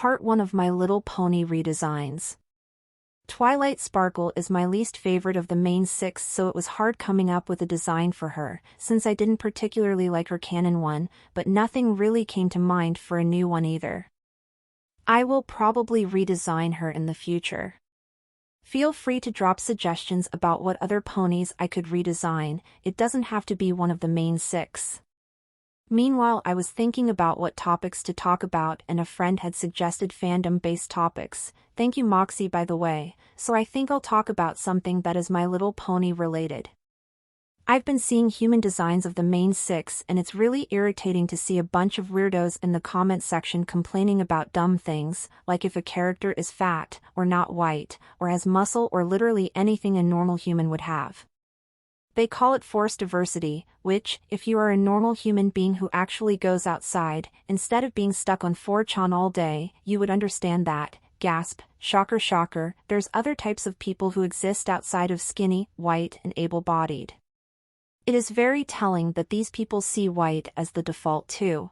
Part 1 of My Little Pony redesigns. Twilight Sparkle is my least favorite of the main 6, so it was hard coming up with a design for her, since I didn't particularly like her canon one, but nothing really came to mind for a new one either. I will probably redesign her in the future. Feel free to drop suggestions about what other ponies I could redesign. It doesn't have to be one of the main 6. Meanwhile, I was thinking about what topics to talk about, and a friend had suggested fandom-based topics. Thank you, Moxie, by the way. So I think I'll talk about something that is My Little Pony related. I've been seeing human designs of the main 6, and it's really irritating to see a bunch of weirdos in the comment section complaining about dumb things, like if a character is fat, or not white, or has muscle, or literally anything a normal human would have. They call it forced diversity, which, if you are a normal human being who actually goes outside, instead of being stuck on 4chan all day, you would understand that. Gasp, shocker shocker, there's other types of people who exist outside of skinny, white, and able-bodied. It is very telling that these people see white as the default too.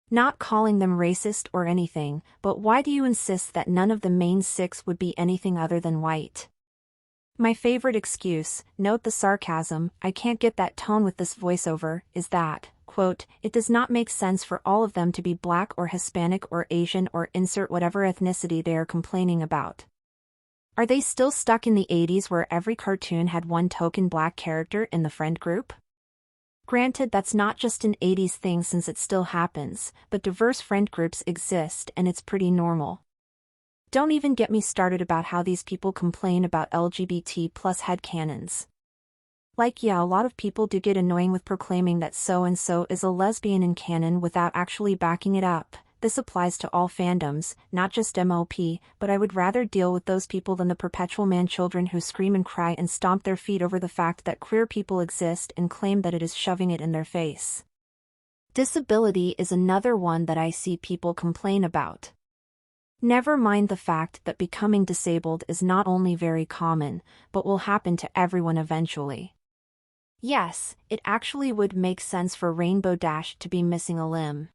Not calling them racist or anything, but why do you insist that none of the main 6 would be anything other than white? My favorite excuse, note the sarcasm, I can't get that tone with this voiceover, is that, quote, it does not make sense for all of them to be black or Hispanic or Asian or insert whatever ethnicity they are complaining about. Are they still stuck in the 80s where every cartoon had one token black character in the friend group? Granted, that's not just an 80s thing since it still happens, but diverse friend groups exist and it's pretty normal. Don't even get me started about how these people complain about LGBT plus headcanons. Like, yeah, a lot of people do get annoying with proclaiming that so-and-so is a lesbian in canon without actually backing it up. This applies to all fandoms, not just MLP, but I would rather deal with those people than the perpetual man-children who scream and cry and stomp their feet over the fact that queer people exist and claim that it is shoving it in their face. Disability is another one that I see people complain about. Never mind the fact that becoming disabled is not only very common, but will happen to everyone eventually. Yes, it actually would make sense for Rainbow Dash to be missing a limb.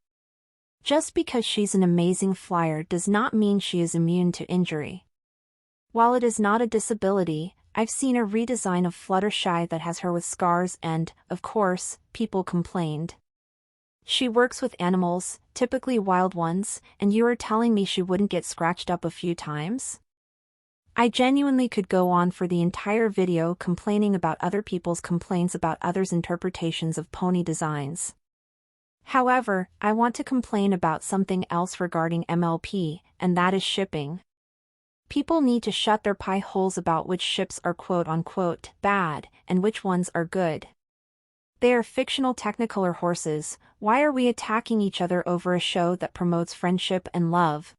Just because she's an amazing flyer does not mean she is immune to injury. While it is not a disability, I've seen a redesign of Fluttershy that has her with scars and, of course, people complained. She works with animals, typically wild ones, and you are telling me she wouldn't get scratched up a few times? I genuinely could go on for the entire video complaining about other people's complaints about others' interpretations of pony designs. However, I want to complain about something else regarding MLP, and that is shipping. People need to shut their pie holes about which ships are quote-unquote bad, and which ones are good. They are fictional Technicolor horses. Why are we attacking each other over a show that promotes friendship and love?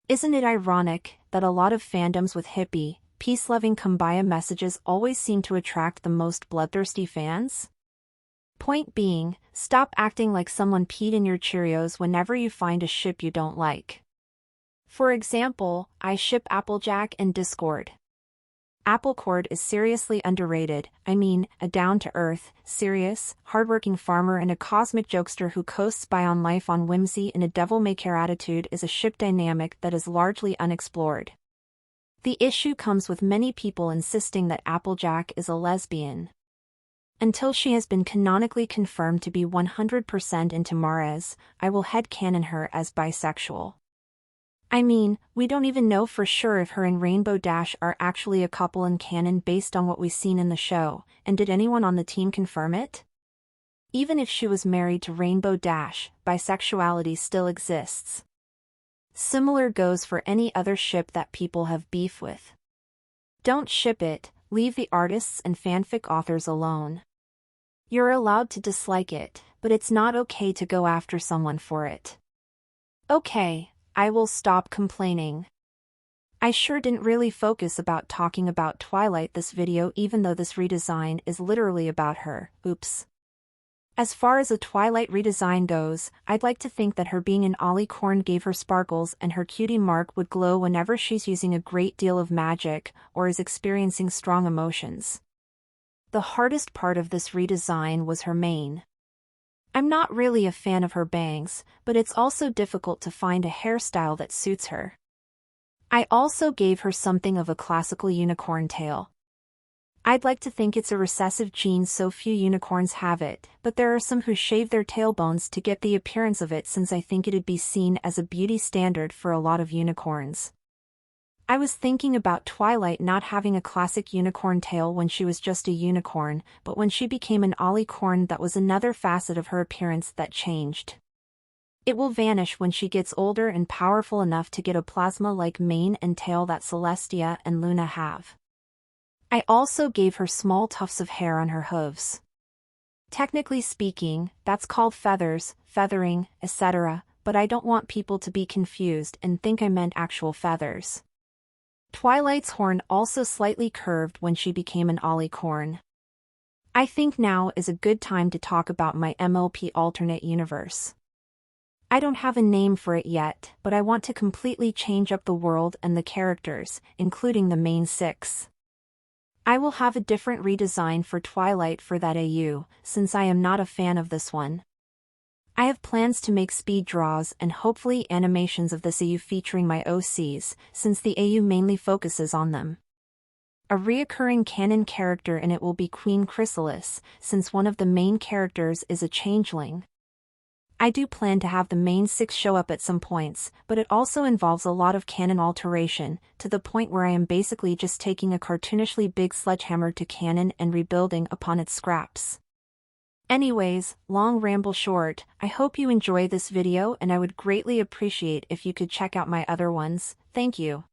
Isn't it ironic that a lot of fandoms with hippie, peace-loving kumbaya messages always seem to attract the most bloodthirsty fans? Point being, stop acting like someone peed in your Cheerios whenever you find a ship you don't like. For example, I ship Applejack and Discord. Applecord is seriously underrated. I mean, a down-to-earth, serious, hardworking farmer and a cosmic jokester who coasts by on life on whimsy and a devil-may-care attitude is a ship dynamic that is largely unexplored. The issue comes with many people insisting that Applejack is a lesbian. Until she has been canonically confirmed to be 100% into Mares, I will headcanon her as bisexual. I mean, we don't even know for sure if her and Rainbow Dash are actually a couple in canon based on what we've seen in the show, and did anyone on the team confirm it? Even if she was married to Rainbow Dash, bisexuality still exists. Similar goes for any other ship that people have beef with. Don't ship it, leave the artists and fanfic authors alone. You're allowed to dislike it, but it's not okay to go after someone for it. Okay. I will stop complaining. I sure didn't really focus about talking about Twilight this video even though this redesign is literally about her, oops. As far as a Twilight redesign goes, I'd like to think that her being an alicorn gave her sparkles and her cutie mark would glow whenever she's using a great deal of magic or is experiencing strong emotions. The hardest part of this redesign was her mane. I'm not really a fan of her bangs, but it's also difficult to find a hairstyle that suits her. I also gave her something of a classical unicorn tail. I'd like to think it's a recessive gene so few unicorns have it, but there are some who shave their tailbones to get the appearance of it since I think it'd be seen as a beauty standard for a lot of unicorns. I was thinking about Twilight not having a classic unicorn tail when she was just a unicorn, but when she became an alicorn that was another facet of her appearance that changed. It will vanish when she gets older and powerful enough to get a plasma-like mane and tail that Celestia and Luna have. I also gave her small tufts of hair on her hooves. Technically speaking, that's called feathers, feathering, etc., but I don't want people to be confused and think I meant actual feathers. Twilight's horn also slightly curved when she became an alicorn. I think now is a good time to talk about my MLP alternate universe. I don't have a name for it yet, but I want to completely change up the world and the characters, including the main 6. I will have a different redesign for Twilight for that AU, since I am not a fan of this one. I have plans to make speed draws and hopefully animations of this AU featuring my OCs, since the AU mainly focuses on them. A reoccurring canon character in it will be Queen Chrysalis, since one of the main characters is a changeling. I do plan to have the main 6 show up at some points, but it also involves a lot of canon alteration, to the point where I am basically just taking a cartoonishly big sledgehammer to canon and rebuilding upon its scraps. Anyways, long ramble short, I hope you enjoy this video and I would greatly appreciate if you could check out my other ones. Thank you.